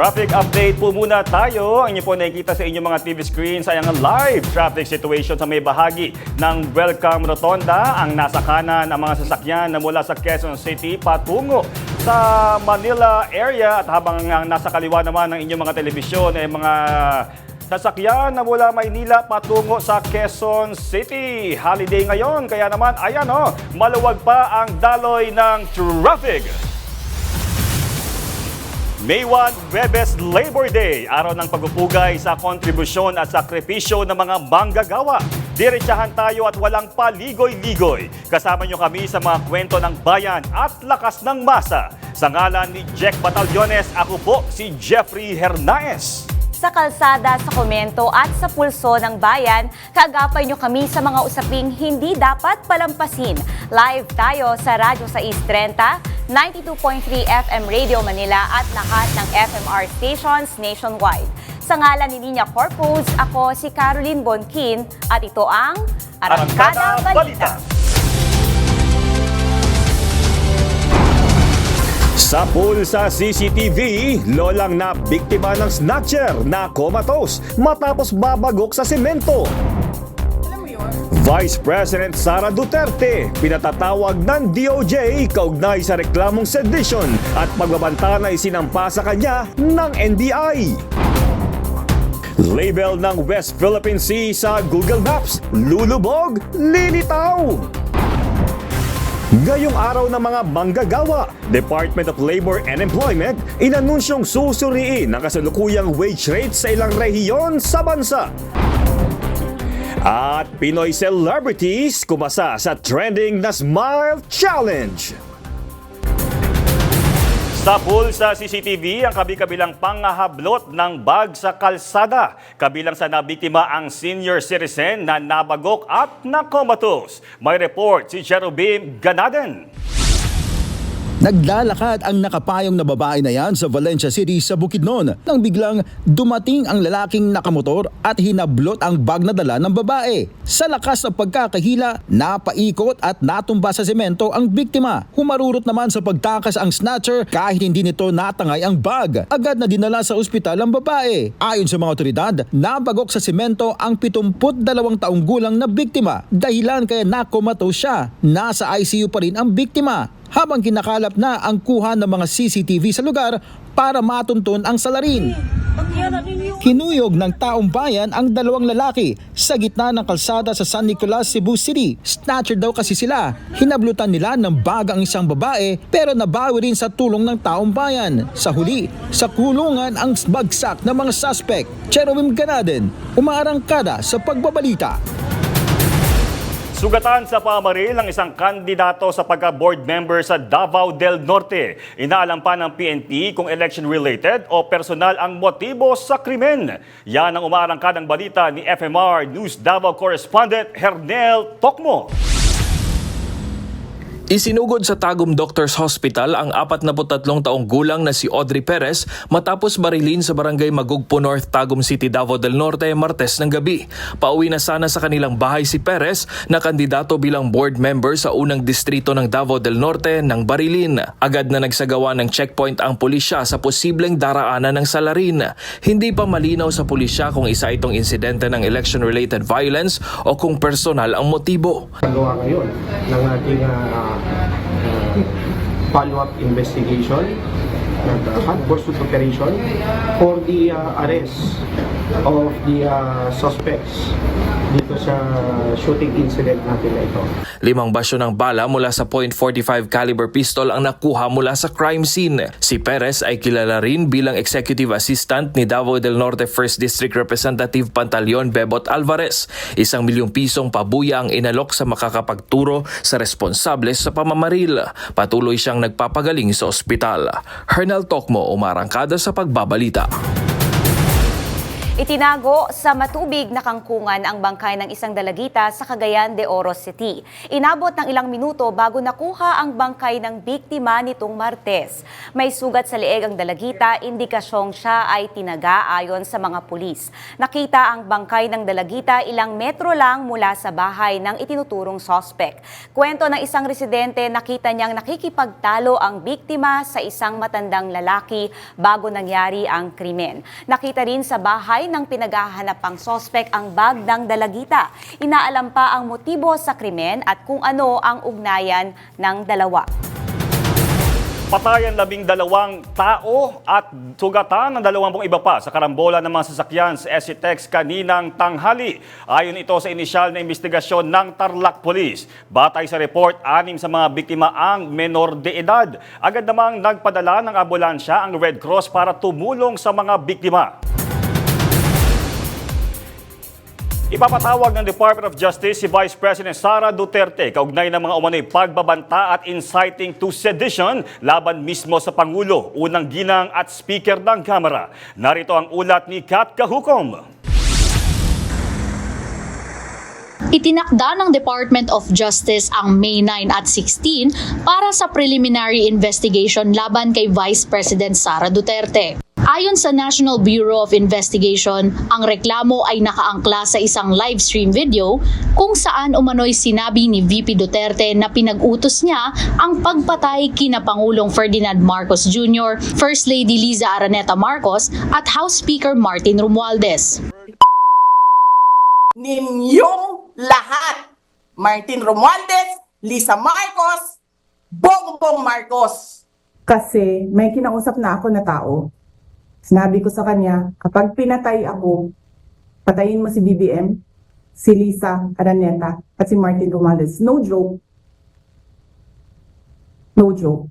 Traffic update po muna tayo. Ang inyo po nakikita sa inyong mga TV screens ay ang live traffic situation sa may bahagi ng Welcome Rotonda. Ang nasa kanan ang mga sasakyan na mula sa Quezon City patungo sa Manila area. At habang nasa kaliwa naman ng inyong mga telebisyon ay mga sasakyan na mula Maynila patungo sa Quezon City. Holiday ngayon, kaya naman ayan maluwag pa ang daloy ng traffic. May 1, Webes Labor Day, araw ng pagpupugay sa kontribusyon at sakripisyo ng mga manggagawa. Diretsahan tayo at walang paligoy-ligoy. Kasama nyo kami sa mga kwento ng bayan at lakas ng masa. Sa ngalan ni Jack Batallones, ako po si Jeffrey Hernaez. Sa kalsada, sa komento at sa pulso ng bayan, kaagapay nyo kami sa mga usaping hindi dapat palampasin. Live tayo sa Radyo 630, 92.3 FM Radio Manila at lahat ng FMR stations nationwide. Sa ngalan ni Nina Corpus, ako si Caroline Bonkin at ito ang Arangkada Balita. Sa pool sa CCTV, lolang na biktima ng snatcher na comatose matapos babagok sa semento. Vice President Sara Duterte, pinatatawag ng DOJ kaugnay sa reklamong sedition at pagbabanta na isinampa sa kanya ng NBI. Label ng West Philippine Sea sa Google Maps, lulubog, lilitaw. Ngayong araw ng mga manggagawa, Department of Labor and Employment inanunsyong susuriin ang kasalukuyang wage rate sa ilang rehiyon sa bansa. At Pinoy celebrities kumasa sa trending na Smile Challenge. Sa pool sa CCTV, ang kabi-kabilang pangahablot ng bag sa kalsada. Kabilang sa nabiktima ang senior citizen na nabagok at nakomatose. May report si Cherubim Ganaden. Naglalakad ang nakapayong na babae na yan sa Valencia City sa Bukidnon nang biglang dumating ang lalaking nakamotor at hinablot ang bag na dala ng babae. Sa lakas ng pagkakahila, napaikot at natumba sa semento ang biktima. Humarurot naman sa pagtakas ang snatcher kahit hindi nito natangay ang bag. Agad na dinala sa ospital ang babae. Ayon sa mga otoridad, nabagok sa semento ang 72 taong gulang na biktima. Dahilan kaya nakomatose siya. Nasa ICU pa rin ang biktima. Habang kinakalap na ang kuha ng mga CCTV sa lugar para matuntun ang salarin. Hinuyog ng taong bayan ang dalawang lalaki sa gitna ng kalsada sa San Nicolas, Cebu City. Snatcher daw kasi sila. Hinablutan nila ng bag ang isang babae pero nabawi rin sa tulong ng taong bayan. Sa huli, sa kulungan ang bagsak ng mga suspect. Cherubim Ganaden, umaarangkada sa pagbabalita. Sugatan sa pamaril ang isang kandidato sa pagka-board member sa Davao del Norte. Inaalam pa ng PNP kung election-related o personal ang motibo sa krimen. Yan ang umaarangkadang balita ni FMR News Davao Correspondent Hernel Tokmo. Isinugod sa Tagum Doctors Hospital ang 43 taong gulang na si Audrey Perez matapos barilin sa barangay Magugpo North, Tagum City, Davao del Norte, Martes ng gabi. Pauwi na sana sa kanilang bahay si Perez na kandidato bilang board member sa unang distrito ng Davao del Norte ng barilin. Agad na nagsagawa ng checkpoint ang pulisya sa posibleng daraanan ng salarin. Hindi pa malinaw sa pulisya kung isa itong insidente ng election-related violence o kung personal ang motibo. Nagawa ngayon ng ating follow-up investigation, pursuit operation for the arrest of the suspects dito sa shooting incident natin na ito. 5 basyo ng bala mula sa .45 caliber pistol ang nakuha mula sa crime scene. Si Perez ay kilala rin bilang executive assistant ni Davao del Norte 1st District Representative Pantaleon Bebot Alvarez. 1 milyong pisong pabuya ang inalok sa makakapagturo sa responsables sa pamamaril. Patuloy siyang nagpapagaling sa ospital. Hernel Tokmo, umarangkada sa pagbabalita. Itinago sa matubig na kangkungan ang bangkay ng isang dalagita sa Cagayan de Oro City. Inabot ng ilang minuto bago nakuha ang bangkay ng biktima nitong Martes. May sugat sa leeg ang dalagita, indikasyong siya ay tinaga ayon sa mga pulis. Nakita ang bangkay ng dalagita ilang metro lang mula sa bahay ng itinuturong sospek. Kwento ng isang residente, nakita niyang nakikipagtalo ang biktima sa isang matandang lalaki bago nangyari ang krimen. Nakita rin sa bahay ng pinaghahanap pang sospek ang bag ng dalagita. Inaalam pa ang motibo sa krimen at kung ano ang ugnayan ng dalawa. Patayan 12 tao at sugatan ng 20 iba pa sa karambola ng mga sasakyan sa SCTEX kaninang tanghali. Ayon ito sa inisyal na investigasyon ng Tarlac Police. Batay sa report, 6 sa mga biktima ang menor de edad. Agad namang nagpadala ng ambulansya ang Red Cross para tumulong sa mga biktima. Ipapatawag ng Department of Justice si Vice President Sara Duterte kaugnay ng mga umano'y pagbabanta at inciting to sedition laban mismo sa Pangulo, unang ginang at Speaker ng Kamara. Narito ang ulat ni Kat Kahukom. Itinakda ng Department of Justice ang May 9 at 16 para sa preliminary investigation laban kay Vice President Sara Duterte. Ayon sa National Bureau of Investigation, ang reklamo ay nakaangkla sa isang live stream video kung saan umano'y sinabi ni VP Duterte na pinag-utos niya ang pagpatay kina Pangulong Ferdinand Marcos Jr., First Lady Liza Araneta Marcos at House Speaker Martin Romualdez. Ninyong lahat, Martin Romualdez, Lisa Marcos, Bongbong Marcos. Kasi may kinausap na ako na tao. Sinabi ko sa kanya, kapag pinatay ako, patayin mo si BBM, si Lisa Araneta, at si Martin Romualdez. No joke. No joke.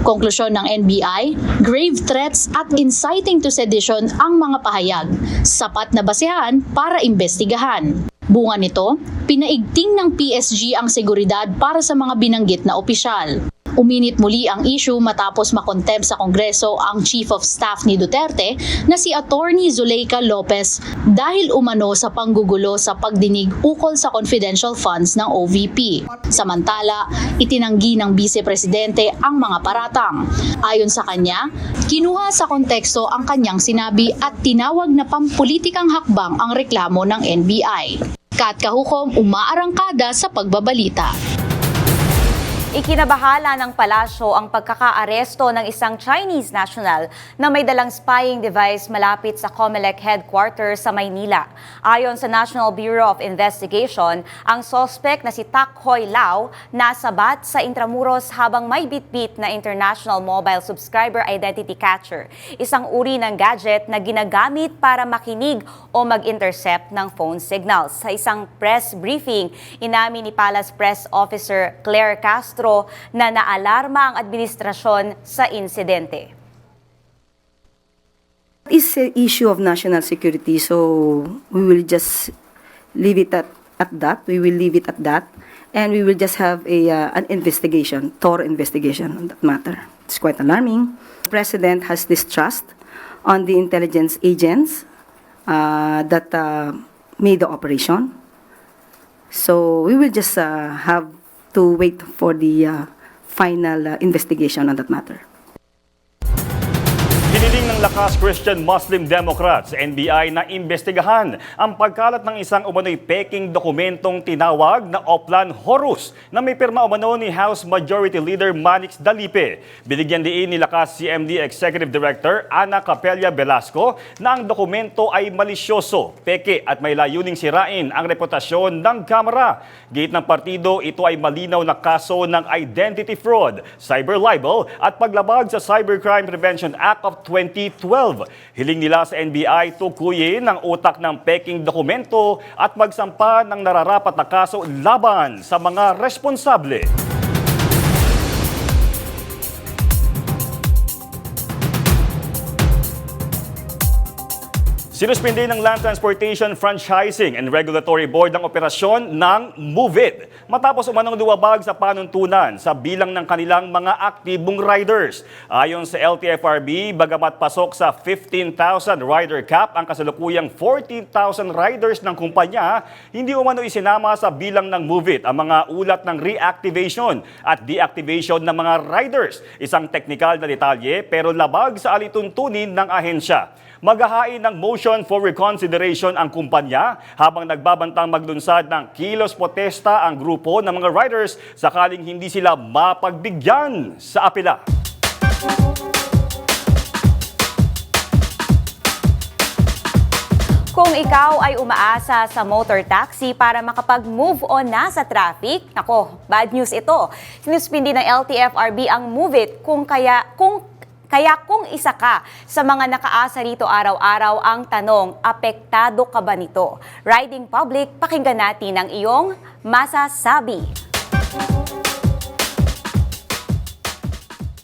Konklusyon ng NBI, grave threats at inciting to sedition ang mga pahayag, sapat na basehan para imbestigahan. Bunga nito, pinaigting ng PSG ang seguridad para sa mga binanggit na opisyal. Uminit muli ang issue matapos makontempt sa Kongreso ang Chief of Staff ni Duterte na si Attorney Zuleika Lopez dahil umano sa panggugulo sa pagdinig ukol sa confidential funds ng OVP. Samantala, itinanggi ng Vice Presidente ang mga paratang. Ayon sa kanya, kinuha sa konteksto ang kanyang sinabi at tinawag na pampulitikang hakbang ang reklamo ng NBI. Kat Kahukom, umaarangkada sa pagbabalita. Ikinabahala ng palasyo ang pagkakaaresto ng isang Chinese national na may dalang spying device malapit sa COMELEC headquarters sa Maynila. Ayon sa National Bureau of Investigation, ang sospek na si Tak Hoi Lau nasabat sa Intramuros habang may bitbit na International Mobile Subscriber Identity Catcher, isang uri ng gadget na ginagamit para makinig o mag-intercept ng phone signals. Sa isang press briefing, inamin ni Palace Press Officer Claire Castro na naalarma ang administrasyon sa insidente. It's an issue of national security, so we will just leave it at that. We will leave it at that, and we will just have an investigation, thorough investigation on that matter. It's quite alarming. The President has distrust on the intelligence agents that made the operation. So we will just have to wait for the final investigation on that matter. Hiniling ng Lakas Christian Muslim Democrats sa NBI na imbestigahan ang pagkalat ng isang umano'y peking dokumentong tinawag na Oplan Horus na may pirma umano ni House Majority Leader Manix Dalipe. Binigyan diin ni Lakas CMD Executive Director Ana Capella Velasco na ang dokumento ay malisyoso, peke at may layuning sirain ang reputasyon ng Kamara. Gate ng partido, ito ay malinaw na kaso ng identity fraud, cyber libel at paglabag sa Cybercrime Prevention Act of 2012. Hiling nila sa NBI tukuyin ang utak ng peking dokumento at magsampa ng nararapat na kaso laban sa mga responsable. Sinuspindi ng Land Transportation Franchising and Regulatory Board ang operasyon ng MOVIT matapos umanong luwabag sa panuntunan sa bilang ng kanilang mga aktibong riders. Ayon sa LTFRB, bagamat pasok sa 15,000 rider cap ang kasalukuyang 14,000 riders ng kumpanya, hindi umano isinama sa bilang ng MOVIT ang mga ulat ng reactivation at deactivation ng mga riders. Isang teknikal na detalye pero labag sa alituntunin ng ahensya. Maghahain ng motion for reconsideration ang kumpanya habang nagbabantang maglunsad ng kilos protesta ang grupo ng mga riders sakaling hindi sila mapagbigyan sa apela. Kung ikaw ay umaasa sa motor taxi para makapag-move on na sa traffic, nako, bad news ito. Sinuspindi ng LTFRB ang MOVIT kung isa ka sa mga nakaasa rito araw-araw, ang tanong, apektado ka ba nito? Riding Public, pakinggan natin ang iyong masasabi.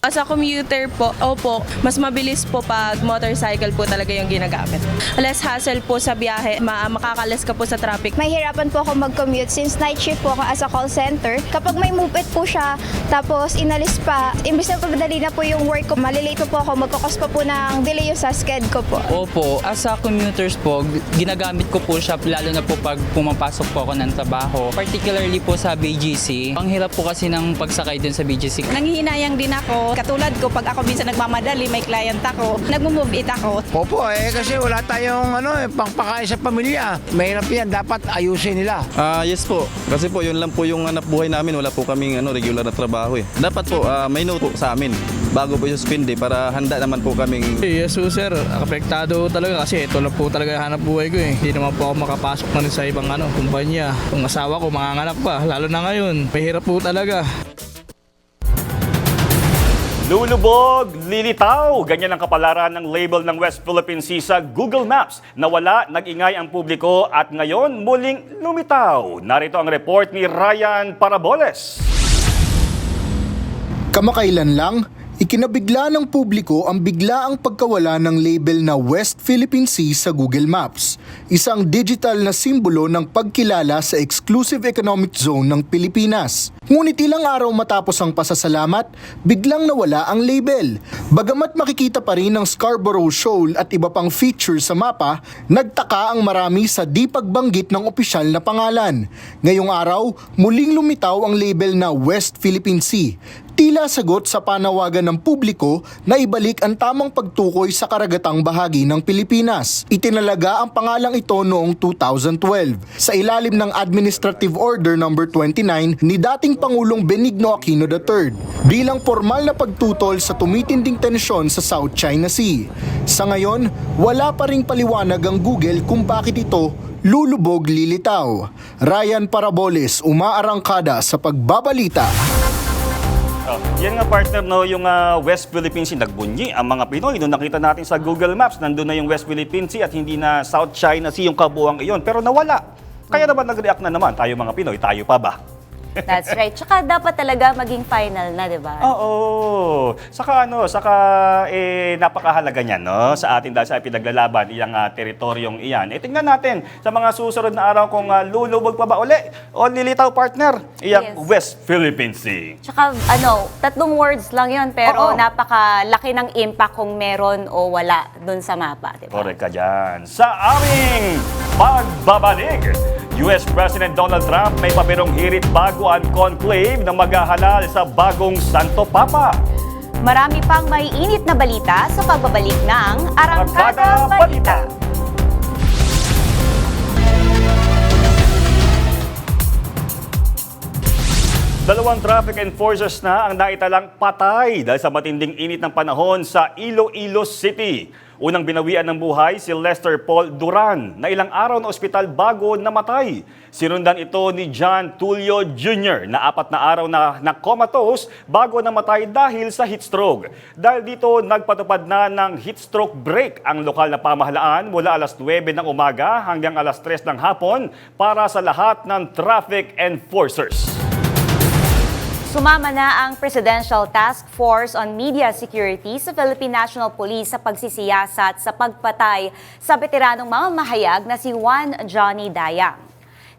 As a commuter po, opo, mas mabilis po pag motorcycle po talaga yung ginagamit. Less hassle po sa biyahe, makakalas ka po sa traffic. Mahirapan po ako mag-commute since night shift po ako as a call center. Kapag may move-it po siya, tapos inalis pa, imbis na pagdali na po yung work ko, malilate po ako, magkakos pa po ng delay yung sa sked ko po. Opo, as a commuters po, ginagamit ko po siya lalo na po pag pumapasok po ako ng trabaho. Particularly po sa BGC. Ang hirap po kasi ng pagsakay dun sa BGC. Nanghihinayang din ako. Katulad ko, pag ako minsan nagmamadali, may client ako, nag-move it ako. Opo, kasi wala tayong pangpakain sa pamilya. Mahirap yan, dapat ayusin nila. Yes po, kasi po yun lang po yung hanap buhay namin. Wala po kaming regular na trabaho eh. Dapat po may note po sa amin bago po suspindi para handa naman po kaming... Yes po sir, apektado talaga kasi ito lang po talaga yung hanap buhay ko eh. Hindi naman po ako makapasok na rin sa ibang kumpanya. Kung asawa ko, manganganak pa, lalo na ngayon. Mahirap po talaga. Lulubog, lilitaw. Ganyan ang kapalaran ng label ng West Philippine Sea sa Google Maps. Nawala, nag-ingay ang publiko at ngayon muling lumitaw. Narito ang report ni Ryan Paraboles. Kamakailan lang, ikinabigla ng publiko ang biglaang pagkawala ng label na West Philippine Sea sa Google Maps, isang digital na simbolo ng pagkilala sa exclusive economic zone ng Pilipinas. Ngunit ilang araw matapos ang pasasalamat, biglang nawala ang label. Bagamat makikita pa rin ang Scarborough Shoal at iba pang features sa mapa, nagtaka ang marami sa di pagbanggit ng opisyal na pangalan. Ngayong araw, muling lumitaw ang label na West Philippine Sea. Tila sagot sa panawagan ng publiko na ibalik ang tamang pagtukoy sa karagatang bahagi ng Pilipinas. Itinalaga ang pangalang ito noong 2012 sa ilalim ng Administrative Order No. 29 ni dating Pangulong Benigno Aquino III bilang formal na pagtutol sa tumitinding tensyon sa South China Sea. Sa ngayon, wala pa ring paliwanag ang Google kung bakit ito lulubog lilitaw. Ryan Paraboles, umaarangkada sa pagbabalita. Yan nga partner, no, yung West Philippine Sea, nagbunyi ang mga Pinoy. Nung nakita natin sa Google Maps, nandun na yung West Philippine Sea at hindi na South China Sea yung kabuuan iyon. Pero nawala. Kaya naman nag-react na naman tayo mga Pinoy. Tayo pa ba? That's right. Tsaka dapat talaga maging final na, di ba? Oo. Saka napakahalaga niyan, no? Sa atin dahil sa pinaglalaban iyang teritoryong iyan. Tingnan natin sa mga susunod na araw kung lulubog pa ba uli o lilitaw partner iyang Yes. West Philippine Sea. Tsaka 3 words lang yun, pero napakalaki ng impact kung meron o wala dun sa mapa, di ba? Correct ka dyan. Sa aming pagbabalik, US President Donald Trump may papirong hirit bago ang conclave na maghahalal sa bagong Santo Papa. Marami pang maiinit na balita sa pagbabalik ng Arangkada Balita. Dalawang traffic enforcers na ang naitalang patay dahil sa matinding init ng panahon sa Iloilo City. Unang binawian ng buhay si Lester Paul Duran na ilang araw na ospital bago namatay. Sinundan ito ni John Tulio Jr. na 4 na araw na comatose bago namatay dahil sa heat stroke. Dahil dito nagpatupad na ng heat stroke break ang lokal na pamahalaan mula alas 9 ng umaga hanggang alas 3 ng hapon para sa lahat ng traffic enforcers. Sumama na ang Presidential Task Force on Media Security sa Philippine National Police sa pagsisiyasat sa pagpatay sa veteranong mamamahayag na si Juan Johnny Dayang.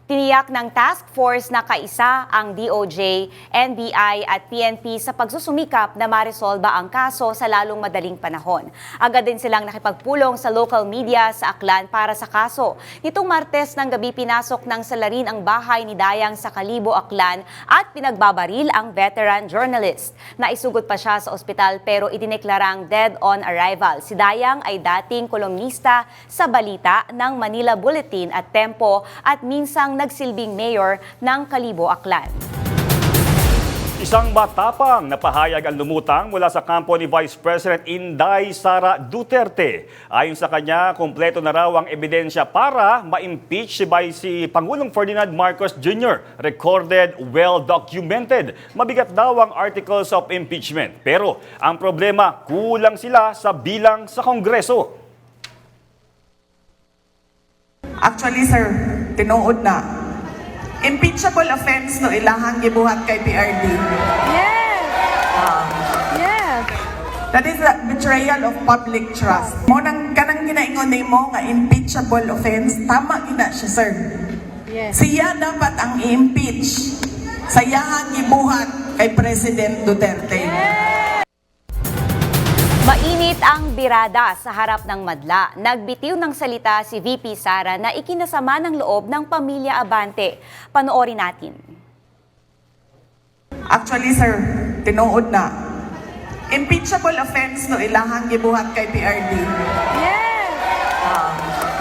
Tiniyak ng task force na kaisa ang DOJ, NBI at PNP sa pagsusumikap na maresolba ang kaso sa lalong madaling panahon. Agad din silang nakipagpulong sa local media sa Aklan para sa kaso. Nitong Martes ng gabi pinasok ng salarin ang bahay ni Dayang sa Kalibo, Aklan at pinagbabaril ang veteran journalist. Naisugot pa siya sa ospital pero idineklarang dead on arrival. Si Dayang ay dating kolumnista sa balita ng Manila Bulletin at Tempo at minsang nagsilbing mayor ng Kalibo, Aklan. Isang matapang na pahayag ang lumutang mula sa kampo ni Vice President Inday Sara Duterte. Ayon sa kanya, kumpleto na raw ang ebidensya para ma-impeach si Pangulong Ferdinand Marcos Jr. Recorded, well-documented. Mabigat daw ang articles of impeachment. Pero ang problema, kulang sila sa bilang sa Kongreso. Actually, sir, tinuod na. Impeachable offense no ilahang gibuhat kay PRD. Yes! Yes! That is a betrayal of public trust. Mo nang kanang ginaingon nimo nga impeachable offense, tama gina siya, sir. Yes. Siya dapat ang i-impeach. Sayahang gibuhat kay President Duterte. Mainit ang birada sa harap ng madla. Nagbitiw ng salita si VP Sara na ikinasama ng loob ng pamilya Abante. Panoorin natin. Actually, sir, tinuod na. Impeachable offense no ilahang gibuhat kay PRD. Yes!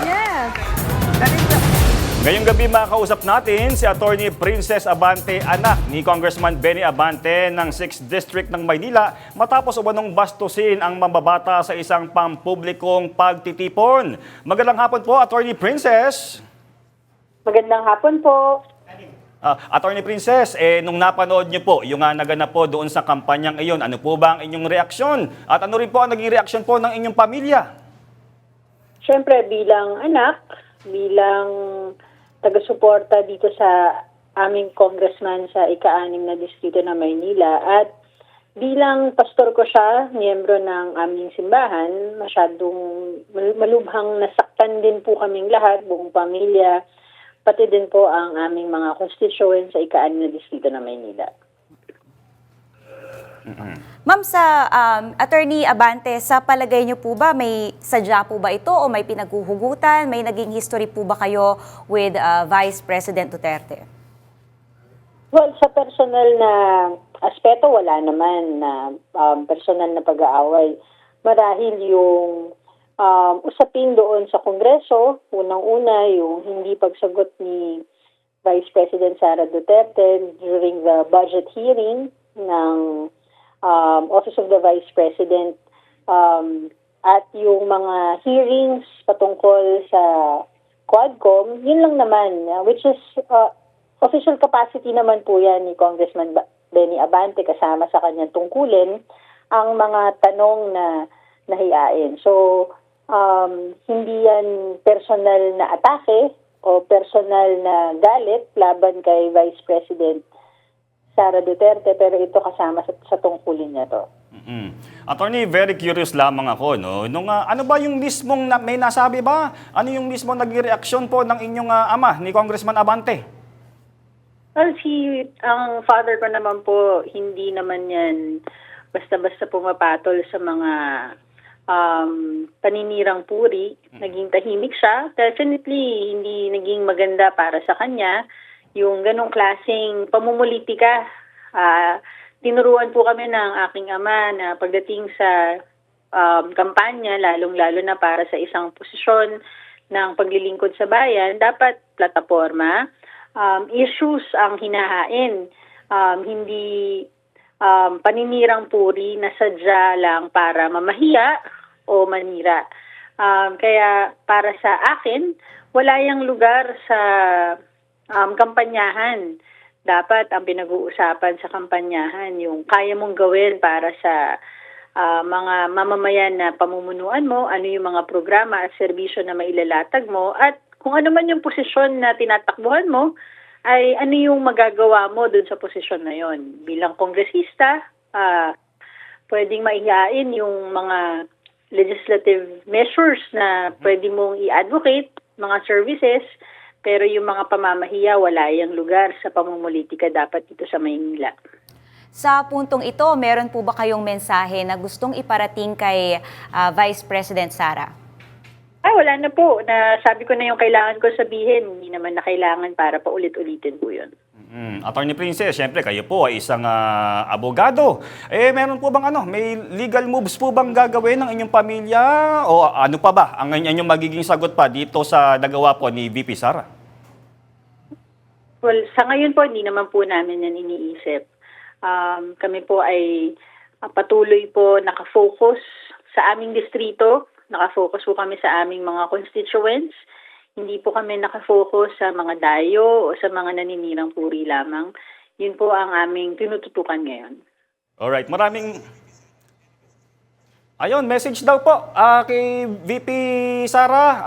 Yes! Ngayong gabi makakausap natin si Attorney Princess Abante, anak ni Congressman Benny Abante ng 6th District ng Maynila matapos umanong bastusin ang mambabata sa isang pampublikong pagtitipon. Magandang hapon po, Attorney Princess. Magandang hapon po. Attorney Princess, nung napanood niyo po yung naganap po doon sa kampanyang iyon, ano po ba ang inyong reaksyon? At ano rin po ang naging reaksyon po ng inyong pamilya? Siyempre, bilang anak, bilang taga-suporta dito sa aming congressman sa ika-6 na distrito ng Maynila at bilang pastor ko siya, miyembro ng aming simbahan, masyadong malubhang nasaktan din po kaming lahat, buong pamilya, pati din po ang aming mga constituents sa ika-6 na distrito ng Maynila. Ma'am, sa Attorney Abante, sa palagay niyo po ba may sadya po ba ito o may pinaghuhugutan? May naging history po ba kayo with Vice President Duterte? Well, sa personal na aspeto, wala naman na personal na pag-aaway. Marahil yung usapin doon sa Kongreso, unang-una yung hindi pagsagot ni Vice President Sara Duterte during the budget hearing ng Office of the Vice President at yung mga hearings patungkol sa Quadcom, yun lang naman, which is official capacity naman po yan ni Congressman Benny Abante kasama sa kanyang tungkulin ang mga tanong na nahiyain. So, hindi yan personal na atake o personal na galit laban kay Vice President Sara Duterte, pero ito kasama sa tungkulin niya to. Attorney, very curious lamang ako, no? Ano ba yung mismong may nasabi ba? Ano yung mismong naging reaksyon po ng inyong ama, ni Congressman Abante? Well, ang father ko naman po, hindi naman yan basta-basta pumapatol sa mga paninirang puri. Naging tahimik siya. Definitely, hindi naging maganda para sa kanya yung ganong klaseng pamumulitika. Tinuruan po kami ng aking ama na pagdating sa kampanya, lalong-lalo na para sa isang posisyon ng paglilingkod sa bayan, dapat plataforma, issues ang hinahain, hindi paninirang puri na sadya lang para mamahiya o manira. Kaya para sa akin, wala yang lugar sa kampanyahan. Dapat ang pinag-uusapan sa kampanyahan yung kaya mong gawin para sa mga mamamayan na pamumunuan mo, ano yung mga programa at serbisyo na mailalatag mo, at kung ano man yung posisyon na tinatakbuhan mo, ay ano yung magagawa mo dun sa posisyon na yon. Bilang kongresista, pwedeng maihain yung mga legislative measures na pwede mong i-advocate, mga services, pero yung mga pamamahiya, wala yung lugar sa pamumulitika dapat dito sa Maynila. Sa puntong ito, meron po ba kayong mensahe na gustong iparating kay Vice President Sara? Wala na po. Sabi ko na yung kailangan ko sabihin. Hindi naman na kailangan para paulit-ulitin po yun. Attorney Princess, syempre kayo po ay isang abogado. Meron po bang may legal moves po bang gagawin ng inyong pamilya? O ano pa ba ang inyong magiging sagot pa dito sa nagawa po ni VP Sara? Well, sa ngayon po, hindi naman po namin yan iniisip. Kami po ay patuloy po nakafocus sa aming distrito. Nakafocus po kami sa aming mga constituents. Hindi po kami nakafocus sa mga dayo o sa mga naninirang puri lamang. Yun po ang aming tinututukan ngayon. Alright, maraming... Ayun, message daw po kay VP Sara.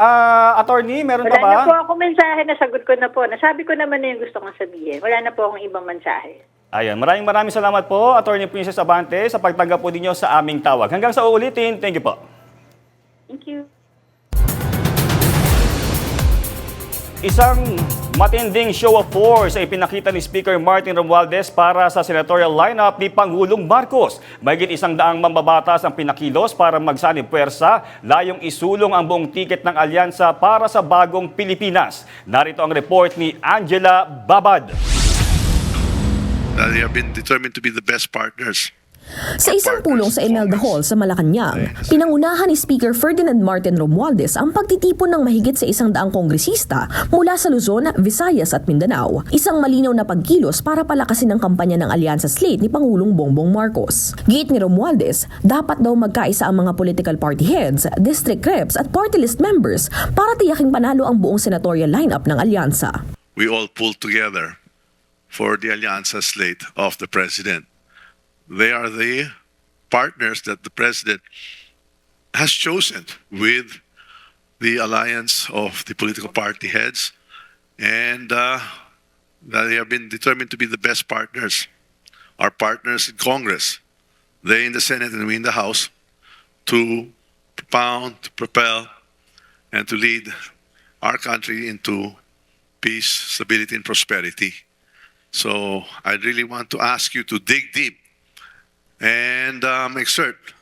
Attorney, meron pa ba? Wala na po ako mensahe, nasagot ko na po. Nasabi ko naman na yung gusto kong sabihin. Wala na po akong ibang mensahe. Ayan, maraming salamat po, Attorney Princess Abante, sa pagtanggap po ninyo sa aming tawag. Hanggang sa uulitin, thank you po. Thank you. Isang matinding show of force ay pinakita ni Speaker Martin Romualdez para sa senatorial lineup ni Pangulong Marcos. Mahigit 100 mambabatas ang pinakilos para magsanib puwersa, layong isulong ang buong tiket ng alyansa para sa bagong Pilipinas. Narito ang report ni Angela Babad. They have been determined to be the best partners. Sa isang pulong sa Imelda Hall sa Malacanang, pinangunahan ni Speaker Ferdinand Martin Romualdez ang pagtitipon ng mahigit sa 100 kongresista mula sa Luzon, Visayas at Mindanao. Isang malinaw na pagkilos para palakasin ang kampanya ng alyansa slate ni Pangulong Bongbong Marcos. Giit ni Romualdez, dapat daw magkaisa ang mga political party heads, district reps at party list members para tiyaking panalo ang buong senatorial lineup ng alyansa. We all pulled together for the Allianza slate of the President. They are the partners that the President has chosen with the alliance of the political party heads, and that they have been determined to be the best partners. Our partners in Congress, they in the Senate and we in the House, to propound, to propel, and to lead our country into peace, stability, and prosperity. So I really want to ask you to dig deep and exert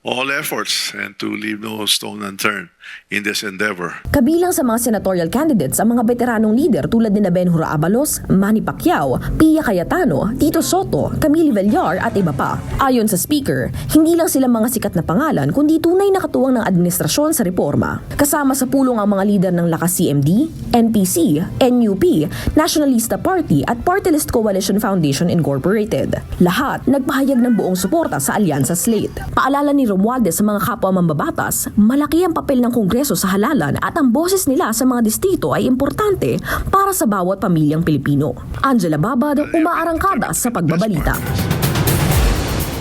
all efforts and to leave no stone unturned in this endeavor. Kabilang sa mga senatorial candidates ang mga veteranong leader tulad ni Benhura Abalos, Manny Pacquiao, Pia Cayetano, Tito Soto, Camille Villar at iba pa. Ayon sa Speaker, hindi lang sila mga sikat na pangalan kundi tunay na katuwang ng administrasyon sa reforma. Kasama sa pulong ang mga leader ng Lakas CMD, NPC, NUP, Nationalista Party at Party List Coalition Foundation Incorporated. Lahat nagpahayag ng buong suporta sa alyansa slate. Paalala ni Romualdez sa mga kapwa mambabatas, malaki ang papel ng Kongreso sa halalan at ang boses nila sa mga distrito ay importante para sa bawat pamilyang Pilipino. Angela Babad, umaarangkada sa pagbabalita.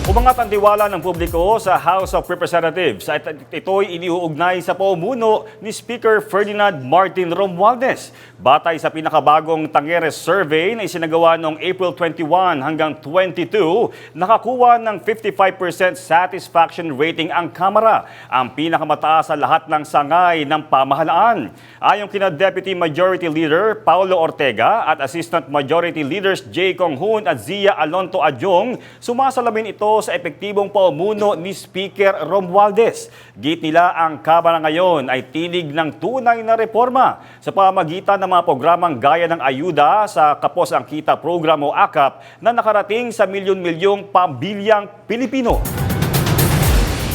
Umangat ang tiwala ng publiko sa House of Representatives at ito'y iniuugnay sa pamumuno ni Speaker Ferdinand Martin Romualdez. Batay sa pinakabagong Tangeres Survey na isinagawa noong April 21 hanggang 22, nakakuha ng 55% satisfaction rating ang Kamara, ang pinakamataas sa lahat ng sangay ng pamahalaan. Ayon kina Deputy Majority Leader Paulo Ortega at Assistant Majority Leaders J. Kong Hoon at Zia Alonto Adjong, sumasalamin ito sa epektibong pamumuno ni Speaker Romualdez. Git nila ang Kamara ngayon ay tinig ng tunay na reforma sa pamamagitan ng mga programang gaya ng ayuda sa Kapos ang Kita program o AKAP na nakarating sa milyon-milyong pambilyang Pilipino.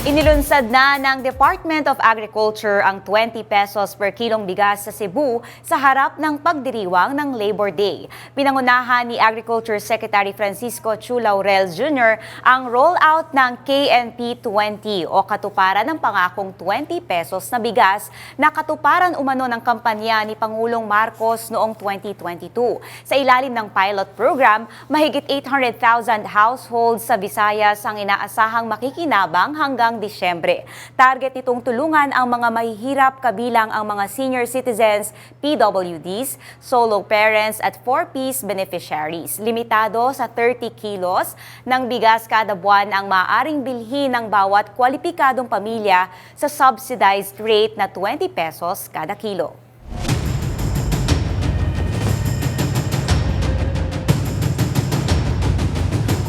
Inilunsad na ng Department of Agriculture ang 20 pesos per kilong bigas sa Cebu sa harap ng pagdiriwang ng Labor Day. Pinangunahan ni Agriculture Secretary Francisco Chu Laurel Jr. ang rollout ng KNP 20 o katuparan ng pangakong 20 pesos na bigas na katuparan umano ng kampanya ni Pangulong Marcos noong 2022. Sa ilalim ng pilot program, mahigit 800,000 households sa Visayas ang inaasahang makikinabang hanggang hanggang Disyembre. Target itong tulungan ang mga mahihirap kabilang ang mga senior citizens, PWDs, solo parents at 4Ps beneficiaries. Limitado sa 30 kilos ng bigas kada buwan ang maaaring bilhin ng bawat kwalipikadong pamilya sa subsidized rate na 20 pesos kada kilo.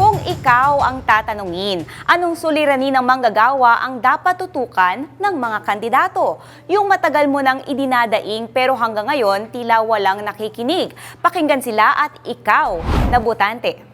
Kung ikaw ang tatanungin, anong suliranin ng manggagawa ang dapat tutukan ng mga kandidato? Yung matagal mo nang idinadaing pero hanggang ngayon tila walang nakikinig. Pakinggan sila at ikaw na botante.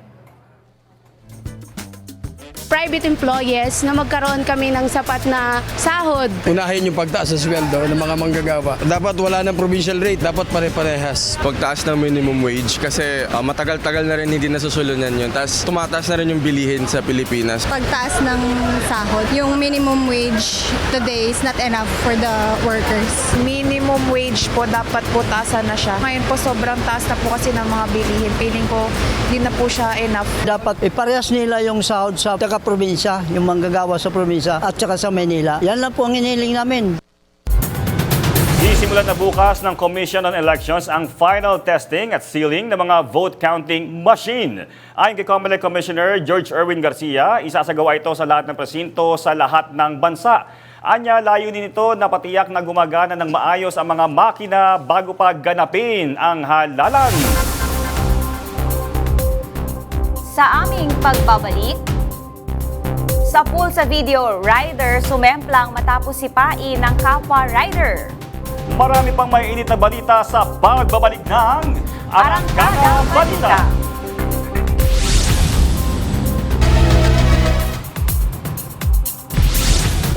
Private employees na magkaroon kami ng sapat na sahod. Unahin yung pagtaas sa sweldo ng mga manggagawa. Dapat wala ng provincial rate, dapat pare-parehas. Pagtaas ng minimum wage kasi matagal-tagal na rin hindi nasusulunan yun. Tapos tumataas na rin yung bilihin sa Pilipinas. Pagtaas ng sahod, yung minimum wage today is not enough for the workers. Minimum wage po dapat po taasan na siya. Ngayon po sobrang taas na po kasi ng mga bilihin. Feeling ko di na po siya enough. Dapat iparehas nila yung sahod sa probinsya, yung manggagawa sa probinsya at saka sa Manila. Yan lang po ang hinihiling namin. Sisimulan na bukas ng Commission on Elections ang final testing at sealing ng mga vote counting machine. Ayon kay COMELEC Commissioner George Erwin Garcia, isasagawa ito sa lahat ng presinto sa lahat ng bansa. Anya, layunin nito na patiyak na gumagana ng maayos ang mga makina bago pa ganapin ang halalan. Sa aming pagbabalik, sa pool sa video, rider sumemplang matapos sipain ng kapwa rider. Marami pang may init na balita sa pagbabalik ng Arangkada Balita.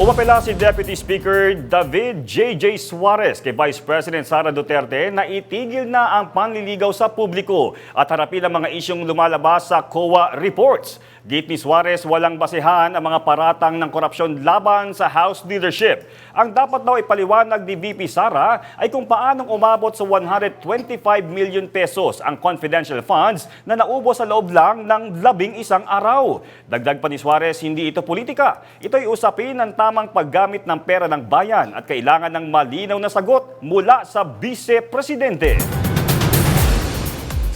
Umapela si Deputy Speaker David J.J. Suarez kay Vice President Sara Duterte na itigil na ang panliligaw sa publiko at harapin ang mga isyong lumalabas sa COA reports. Git ni Suarez, walang basehan ang mga paratang ng korupsyon laban sa House leadership. Ang dapat daw ipaliwanag ni VP Sara ay kung paanong umabot sa 125 million pesos ang confidential funds na naubos sa loob lang ng 11 araw. Dagdag pa ni Suarez, hindi ito politika. Ito'y usapin ng tamang paggamit ng pera ng bayan at kailangan ng malinaw na sagot mula sa Vice Presidente.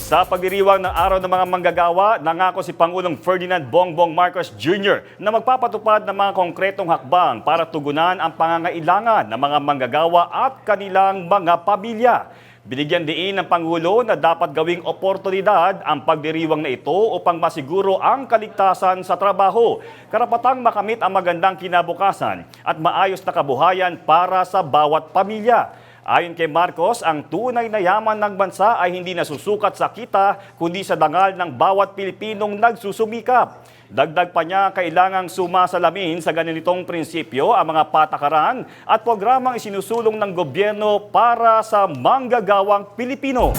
Sa pagdiriwang ng Araw ng mga Manggagawa, nangako si Pangulong Ferdinand Bongbong Marcos Jr. na magpapatupad ng mga konkretong hakbang para tugunan ang pangangailangan ng mga manggagawa at kanilang mga pamilya. Binigyan diin ng Pangulo na dapat gawing oportunidad ang pagdiriwang na ito upang masiguro ang kaligtasan sa trabaho, karapatang makamit ang magandang kinabukasan at maayos na kabuhayan para sa bawat pamilya. Ayon kay Marcos, ang tunay na yaman ng bansa ay hindi nasusukat sa kita kundi sa dangal ng bawat Pilipinong nagsusumikap. Dagdag pa niya, kailangang sumasalamin sa ganitong prinsipyo ang mga patakaran at programang isinusulong ng gobyerno para sa manggagawang Pilipino.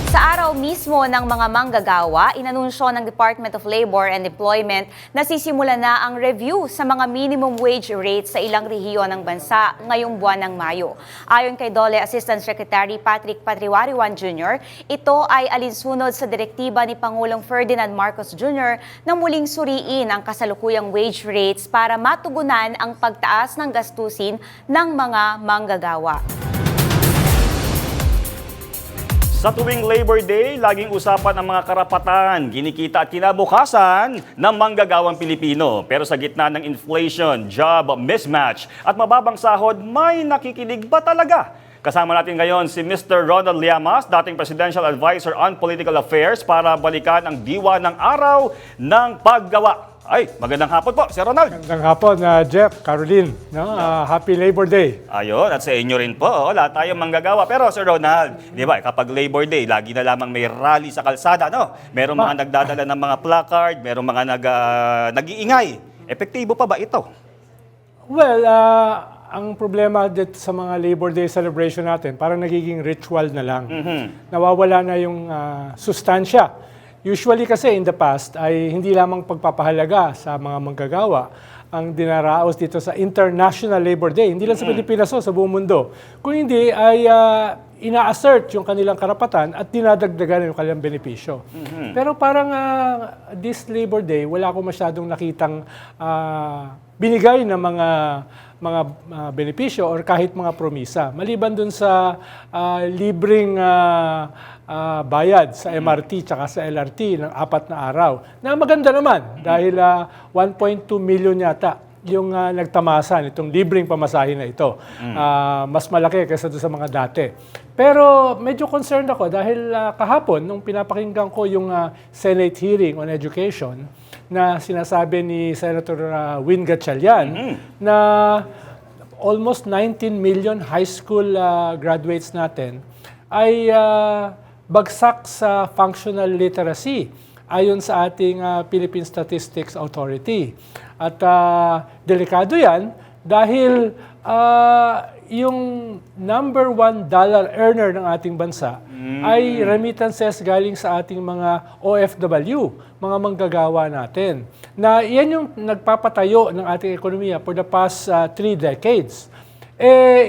Sa araw mismo ng mga manggagawa, inanunsyo ng Department of Labor and Employment na sisimula na ang review sa mga minimum wage rates sa ilang rehiyon ng bansa ngayong buwan ng Mayo. Ayon kay DOLE Assistant Secretary Patrick Patriwariwan Jr., ito ay alinsunod sa direktiba ni Pangulong Ferdinand Marcos Jr. na muling suriin ang kasalukuyang wage rates para matugunan ang pagtaas ng gastusin ng mga manggagawa. Sa tuwing Labor Day, laging usapan ang mga karapatan, ginikita at kinabukasan ng manggagawang Pilipino. Pero sa gitna ng inflation, job mismatch at mababang sahod, may nakikinig ba talaga? Kasama natin ngayon si Mr. Ronald Llamas, dating Presidential Advisor on Political Affairs, para balikan ang diwa ng araw ng paggawa. Ay, magandang hapon po, Sir Ronald. Magandang hapon, Jeff, Caroline. No? Happy Labor Day. Ayun, at sa inyo rin po. Lahat tayo manggagawa. Pero Sir Ronald, di ba, kapag Labor Day, lagi na lamang may rally sa kalsada, no? Merong mga nagdadala ng mga placard, merong mga nag-iingay. Epektibo pa ba ito? Well, ang problema dito sa mga Labor Day celebration natin, parang nagiging ritual na lang. Nawawala na yung sustansya. Usually kasi in the past ay hindi lamang pagpapahalaga sa mga manggagawa ang dinaraos dito sa International Labor Day. Hindi lang sa Pilipinas o sa buong mundo. Kung hindi ay ina-assert yung kanilang karapatan at dinadagdagan yung kanilang benepisyo. Pero parang this Labor Day, wala akong masyadong nakitang binigay na mga benepisyo or kahit mga promisa. Maliban dun sa libreng bayad sa MRT tsaka sa LRT ng 4 na araw. Na maganda naman dahil 1.2 million yata yung nagtamasa nitong libreng pamasahe na ito. Mas malaki kaysa doon sa mga dati. Pero medyo concerned ako dahil kahapon, nung pinapakinggan ko yung Senate hearing on education, na sinasabi ni Senator Win Gatchalian na almost 19 million high school graduates natin ay bagsak sa functional literacy ayon sa ating Philippine Statistics Authority. At delikado yan dahil yung number one dollar earner ng ating bansa ay remittances galing sa ating mga OFW, mga manggagawa natin. Na yan yung nagpapatayo ng ating ekonomiya for the past 3 decades.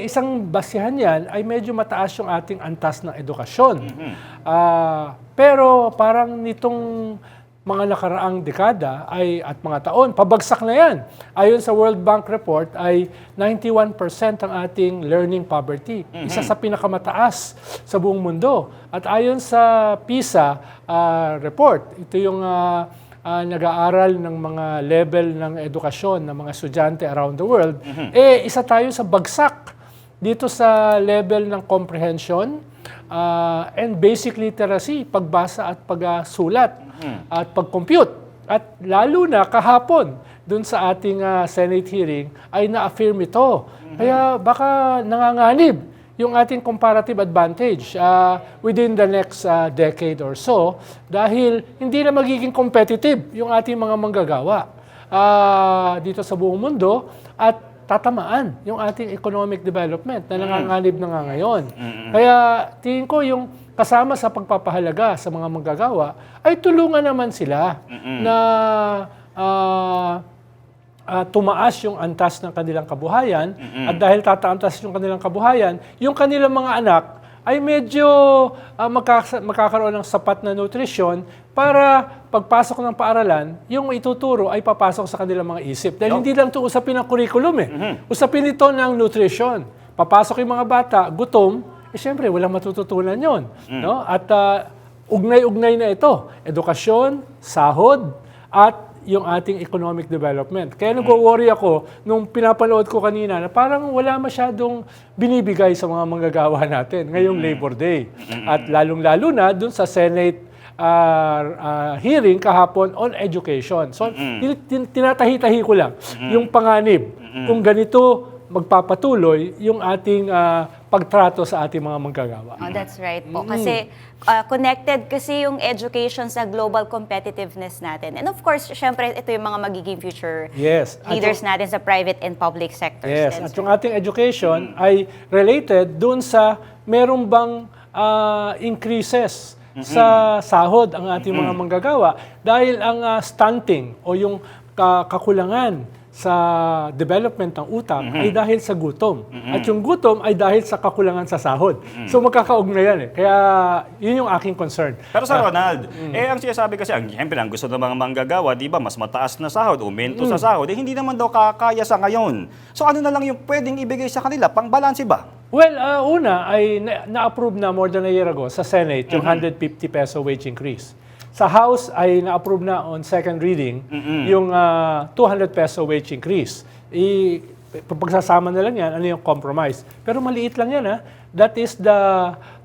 Isang basihan yan ay medyo mataas yung ating antas ng edukasyon. Pero parang nitong mga nakaraang dekada at mga taon, pabagsak na yan. Ayon sa World Bank report ay 91% ang ating learning poverty. Isa sa pinakamataas sa buong mundo. At ayon sa PISA report, ito yung nag-aaral ng mga level ng edukasyon ng mga estudyante around the world, isa tayo sa bagsak dito sa level ng comprehension and basic literacy, pagbasa at pagsulat at pag-compute. At lalo na kahapon, dun sa ating Senate hearing, ay na-affirm ito. Kaya baka nanganganib yung ating comparative advantage within the next decade or so dahil hindi na magiging competitive yung ating mga manggagawa dito sa buong mundo at tatamaan yung ating economic development na nanganganib na nga ngayon. Kaya tingin ko yung kasama sa pagpapahalaga sa mga manggagawa ay tulungan naman sila na tumaas yung antas ng kanilang kabuhayan at dahil tataantas yung kanilang kabuhayan, yung kanilang mga anak ay medyo magkakaroon ng sapat na nutrisyon para pagpasok ng paaralan, yung ituturo ay papasok sa kanilang mga isip. Dahil hindi lang ito usapin ng curriculum Usapin ito ng nutrition. Papasok yung mga bata, gutom, siyempre walang matututunan yon. No? At ugnay-ugnay na ito. Edukasyon, sahod, at yung ating economic development. Kaya nag-worry ako nung pinapanood ko kanina na parang wala masyadong binibigay sa mga manggagawa natin ngayong Labor Day. At lalong-lalo na dun sa Senate hearing kahapon on education. So, tinatahi-tahi ko lang yung panganib kung ganito magpapatuloy yung ating pagtrato sa ating mga manggagawa. Oh, that's right po. Kasi connected kasi yung education sa global competitiveness natin. And of course, syempre, ito yung mga magiging future leaders natin sa private and public sectors. Yes, at yung ating education ay related dun sa merong bang increases sa sahod ang ating mga manggagawa dahil ang stunting o yung kakulangan sa development ng utang ay dahil sa gutom. At yung gutom ay dahil sa kakulangan sa sahod. So magkakaugnay yan Kaya yun yung aking concern. Pero sa Ronald, ang sinasabi kasi, siyempre ang gusto ng mga manggagawa, di ba, mas mataas na sahod, aumento sa sahod, hindi naman daw kakaya sa ngayon. So ano na lang yung pwedeng ibigay sa kanila? Pang-balanse ba? Well, una ay na-approve na more than a year ago sa Senate yung 150 peso wage increase. Sa House ay na-approve na on second reading yung 200 peso wage increase. Pagsasama na lang yan, ano yung compromise. Pero maliit lang yan That is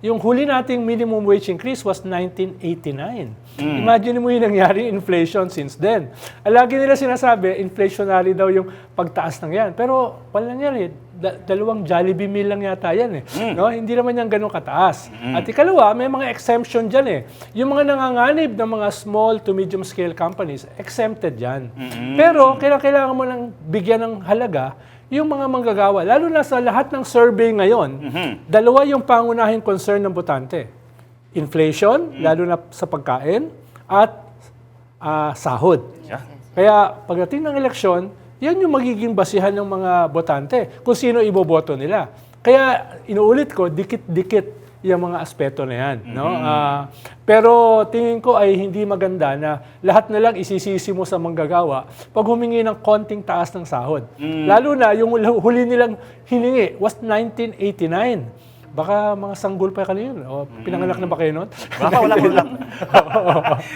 yung huli nating minimum wage increase was 1989. Imagine mo yung nangyari inflation since then. Lagi nila sinasabi, inflationary daw yung pagtaas ng yan. Pero wala nangyari. 2 Jollibee meal lang yata yan No? Hindi naman yan ganun kataas. At ikalawa, may mga exemption dyan Yung mga nanganganib ng mga small to medium scale companies, exempted yan. Pero kailangan mo lang bigyan ng halaga yung mga manggagawa. Lalo na sa lahat ng survey ngayon, dalawa yung pangunahing concern ng botante. Inflation, lalo na sa pagkain, at sahod. Kaya pagdating ng eleksyon, yan yung magiging basihan ng mga botante kung sino iboboto nila. Kaya inuulit ko, dikit-dikit yung mga aspeto na yan. No? Pero tingin ko ay hindi maganda na lahat na lang isisisi mo sa manggagawa pag humingi ng konting taas ng sahod. Lalo na yung huli nilang hiningi was 1989. Baka mga sanggol pa kayo yun. O, pinanganak na ba kayo nun? Baka wala ko lang.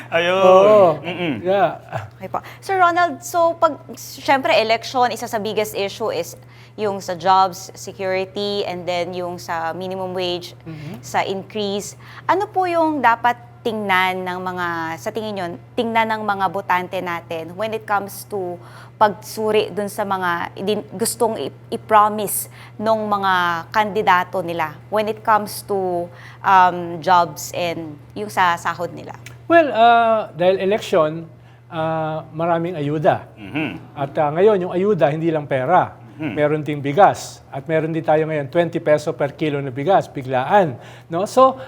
Ayun. Oo. Yeah. Okay po. Sir Ronald, so pag, syempre, election, isa sa biggest issue is yung sa jobs, security, and then yung sa minimum wage, sa increase. Ano po yung dapat tingnan ng mga, sa tingin nyo, tingnan ng mga botante natin when it comes to pagsuri dun sa mga gustong i-promise ng mga kandidato nila when it comes to jobs and yung sa sahod nila? Well, dahil election, maraming ayuda. At ngayon, yung ayuda, hindi lang pera. Meron ding bigas. At meron din tayo ngayon 20 peso per kilo na bigas, biglaan. No? So,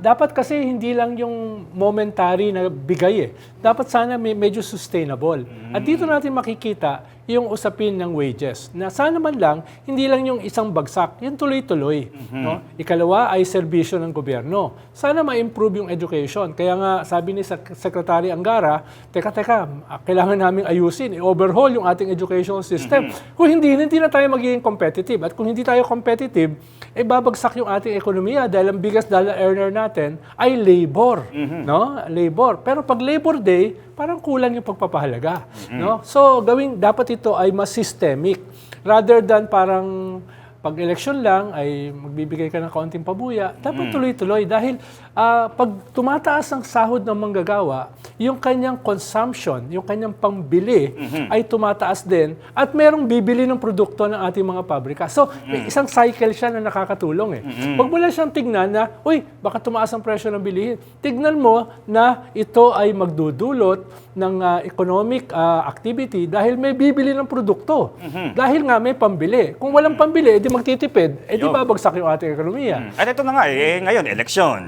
dapat kasi hindi lang yung momentary na bigay. Dapat sana medyo sustainable. At dito natin makikita yung usapin ng wages. Na sana man lang, hindi lang yung isang bagsak, yung tuloy-tuloy. No? Ikalawa ay serbisyo ng gobyerno. Sana ma-improve yung education. Kaya nga, sabi ni Secretary Angara, teka, kailangan namin ayusin, i-overhaul yung ating education system. Kung hindi na tayo magiging competitive. At kung hindi tayo competitive, babagsak yung ating ekonomiya dahil ang biggest dollar earner natin ay labor. No? Labor. Pero pag Labor Day, parang kulang yung pagpapahalaga. No? So, dapat ito ay mas systemic. Rather than parang pag election lang ay magbibigay ka ng kaunting pabuya, dapat tuloy-tuloy. Dahil pag tumataas ang sahod ng manggagawa, yung kanyang consumption, yung kanyang pangbili ay tumataas din at merong bibili ng produkto ng ating mga pabrika. So, may isang cycle siya na nakakatulong. Huwag mo lang siyang tignan na, uy, baka tumaas ang presyo ng bilihin. Tignan mo na ito ay magdudulot ng economic activity dahil may bibili ng produkto. Dahil nga may pambili. Kung walang pambili, edi magtitipid, edi babagsak yung ating ekonomiya. At ito na nga, ngayon, eleksyon.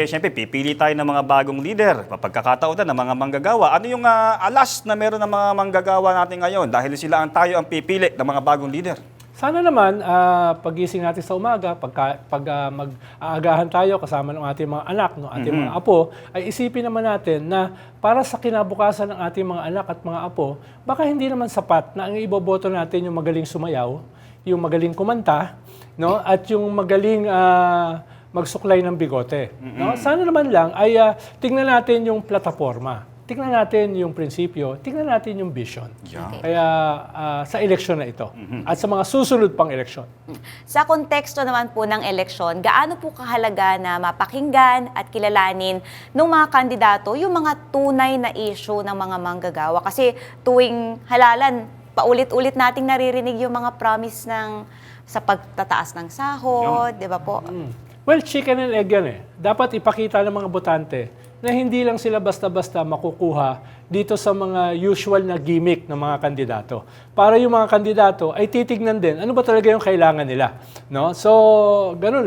Siyempre, pipili tayo ng mga bagong leader. Mapagkakataon na ng mga manggagawa. Ano yung alas na meron ng mga manggagawa natin ngayon? Dahil sila tayo ang pipili ng mga bagong leader. Sana naman, pagising natin sa umaga, pag mag-aagahan tayo kasama ng ating mga anak, ng ating mga apo, ay isipin naman natin na para sa kinabukasan ng ating mga anak at mga apo, baka hindi naman sapat na ang iboboto natin yung magaling sumayaw, yung magaling kumanta, no? At yung magaling magsuklay ng bigote. No? Sana naman lang ay tingnan natin yung plataforma. Tingnan natin yung prinsipyo, tingnan natin yung vision. Kaya sa eleksyon na ito at sa mga susunod pang eleksyon. Sa konteksto naman po ng eleksyon, gaano po kahalaga na mapakinggan at kilalanin ng mga kandidato yung mga tunay na issue ng mga manggagawa? Kasi tuwing halalan, paulit-ulit nating naririnig yung mga promise sa pagtataas ng sahod, di ba po? Well, chicken and egg yan . Dapat ipakita ng mga botante na hindi lang sila basta-basta makukuha dito sa mga usual na gimmick ng mga kandidato. Para yung mga kandidato ay titignan din ano ba talaga yung kailangan nila. No? So, ganun .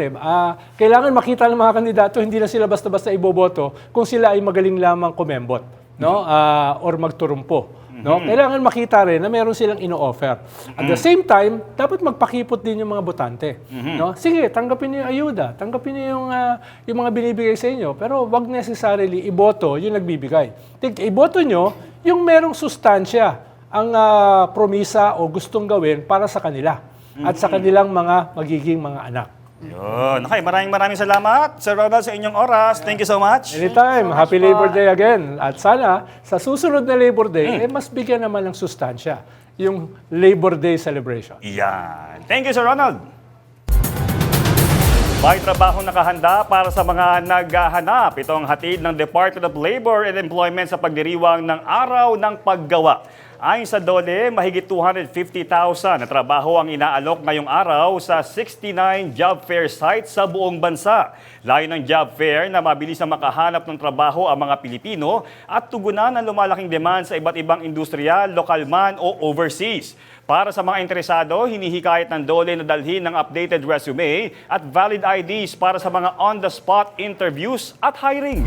Kailangan makita ng mga kandidato, hindi na sila basta-basta iboboto kung sila ay magaling lamang kumembot, no? Or magturumpo. No? Kailangan makita rin na meron silang ino-offer. At the same time, dapat magpakipot din yung mga botante. No? Sige, tanggapin niyo yung ayuda, tanggapin niyo yung mga binibigay sa inyo, pero wag necessarily iboto yung nagbibigay. Iboto niyo yung merong sustansya ang promisa o gustong gawin para sa kanila at sa kanilang mga magiging mga anak. Yun. Okay, maraming salamat, Sir Ronald, sa inyong oras. Thank you so much. Anytime. Happy Labor Day again. At sana, sa susunod na Labor Day, mas bigyan naman ng sustansya yung Labor Day celebration. Yan. Thank you, Sir Ronald. May trabaho nakahanda para sa mga naghahanap. Ito ang hatid ng Department of Labor and Employment sa pagdiriwang ng Araw ng Paggawa. Ayon sa DOLE, mahigit 250,000 na trabaho ang inaalok ngayong araw sa 69 job fair sites sa buong bansa. Layo ng job fair na mabilis na makahanap ng trabaho ang mga Pilipino at tugunan ang lumalaking demand sa iba't ibang industriya, lokal man o overseas. Para sa mga interesado, hinihikayat ng DOLE na dalhin ng updated resume at valid IDs para sa mga on-the-spot interviews at hiring.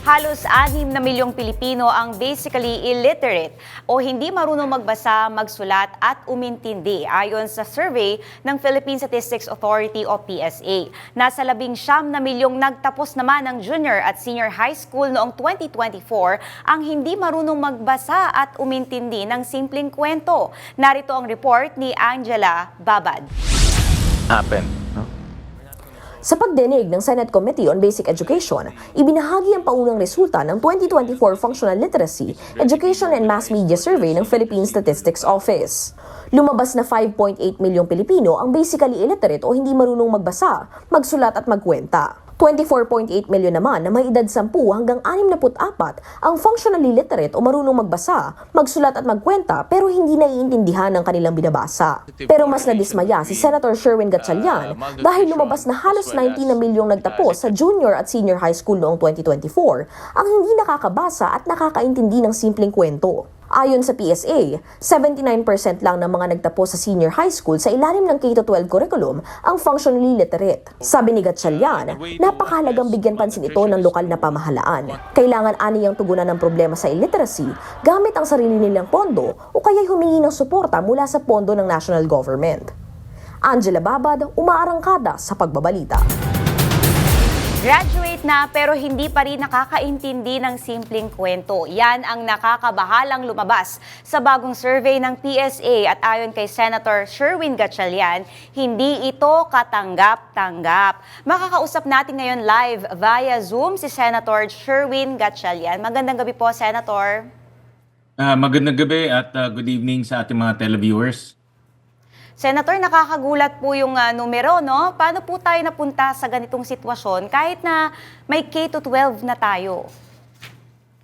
Halos 6 na milyong Pilipino ang basically illiterate o hindi marunong magbasa, magsulat at umintindi ayon sa survey ng Philippine Statistics Authority o PSA. Nasa 19 na milyong nagtapos naman ng junior at senior high school noong 2024 ang hindi marunong magbasa at umintindi ng simpleng kwento. Narito ang report ni Angela Babad. Sa pagdinig ng Senate Committee on Basic Education, ibinahagi ang paunang resulta ng 2024 Functional Literacy, Education and Mass Media Survey ng Philippine Statistics Office. Lumabas na 5.8 milyong Pilipino ang basically illiterate o hindi marunong magbasa, magsulat at magkwenta. 24.8 milyon naman na may edad 10 hanggang 64 ang functionally literate o marunong magbasa, magsulat at magkwenta pero hindi naiintindihan ng kanilang binabasa. Pero mas nadismaya si Senator Sherwin Gatchalian dahil lumabas na halos 19 na milyong nagtapos sa junior at senior high school noong 2024 ang hindi nakakabasa at nakakaintindi ng simpleng kwento. Ayon sa PSA, 79% lang ng mga nagtapos sa senior high school sa ilalim ng K-12 curriculum ang functionally literate. Sabi ni Gatchalian, napakahalagang bigyan pansin ito ng lokal na pamahalaan. Kailangan aniyang tugunan ng problema sa illiteracy gamit ang sarili nilang pondo o kaya'y humingi ng suporta mula sa pondo ng national government. Angela Babad, umaarangkada sa pagbabalita. Graduate na pero hindi pa rin nakakaintindi ng simpleng kwento. Yan ang nakakabahalang lumabas sa bagong survey ng PSA at ayon kay Senator Sherwin Gatchalian, hindi ito katanggap-tanggap. Makakausap natin ngayon live via Zoom si Senator Sherwin Gatchalian. Magandang gabi po, Senator. Magandang gabi at good evening sa ating mga televiewers. Senator, nakakagulat po yung numero, no? Paano po tayo napunta sa ganitong sitwasyon kahit na may K-12 na tayo?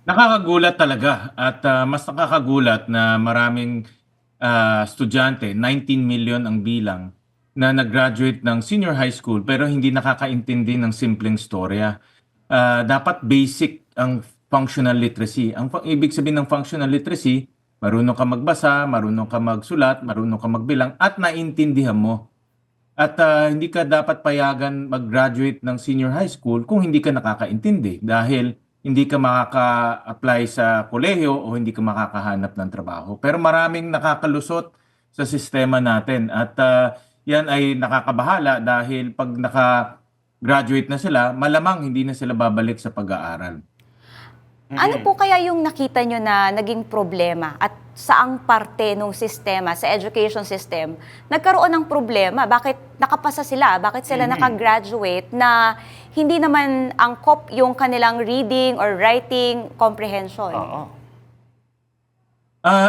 Nakakagulat talaga at mas nakakagulat na maraming estudyante, 19 million ang bilang, na nag-graduate ng senior high school pero hindi nakakaintindi ng simpleng storya. Dapat basic ang functional literacy. Ang ibig sabihin ng functional literacy, marunong ka magbasa, marunong ka magsulat, marunong ka magbilang, at naintindihan mo. At hindi ka dapat payagan mag-graduate ng senior high school kung hindi ka nakakaintindi dahil hindi ka makaka-apply sa kolehiyo o hindi ka makakahanap ng trabaho. Pero maraming nakakalusot sa sistema natin at yan ay nakakabahala dahil pag naka-graduate na sila, malamang hindi na sila babalik sa pag-aaral. Ano po kaya yung nakita nyo na naging problema at saang parte ng sistema, sa education system, nagkaroon ng problema? Bakit nakapasa sila? Bakit sila nakagraduate na hindi naman angkop yung kanilang reading or writing comprehension?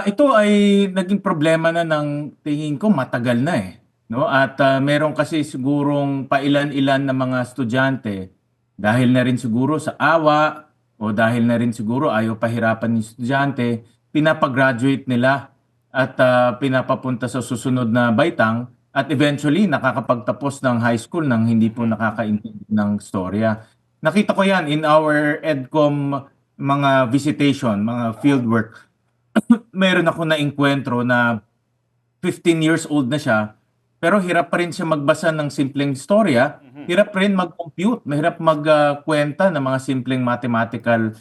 Ito ay naging problema na ng tingin ko matagal na eh. No? At meron kasi sigurong pailan-ilan na mga estudyante dahil na rin siguro sa awa o dahil na rin siguro ayaw pahirapan ng estudyante, pinapag-graduate nila at pinapapunta sa susunod na baitang at eventually nakakapagtapos ng high school nang hindi po nakakaintindi ng storya. Nakita ko yan in our EDCOM mga visitation, mga fieldwork. Meron ako na enkwentro na 15 years old na siya pero hirap pa rin siya magbasa ng simpleng storya, hirap pa rin mag-compute, mahirap magkwenta ng mga simpleng mathematical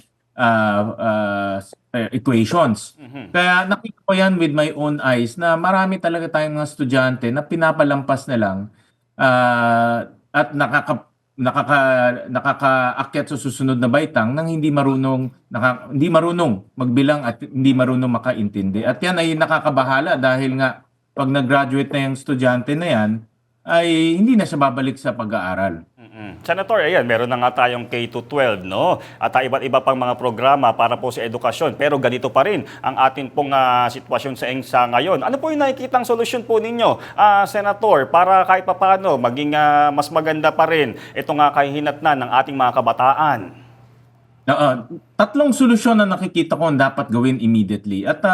equations. Kaya nakita ko yan with my own eyes na marami talaga tayong mga estudyante na pinapalampas na lang at nakakaakyat sa susunod na baitang nang hindi marunong magbilang at hindi marunong makaintindi. At yan ay nakakabahala dahil nga pag nag-graduate na yung estudyante na yan, ay hindi na siya babalik sa pag-aaral. Senator, ayan, meron na nga tayong K-12, no? At iba't iba pang mga programa para po sa edukasyon. Pero ganito pa rin ang atin pong sitwasyon sa ENGSA ngayon. Ano po yung nakikitang solusyon po ninyo, Senator, para kahit papano maging mas maganda pa rin ito nga kahihinatnan ng ating mga kabataan? Tatlong solusyon na nakikita ko ang dapat gawin immediately. At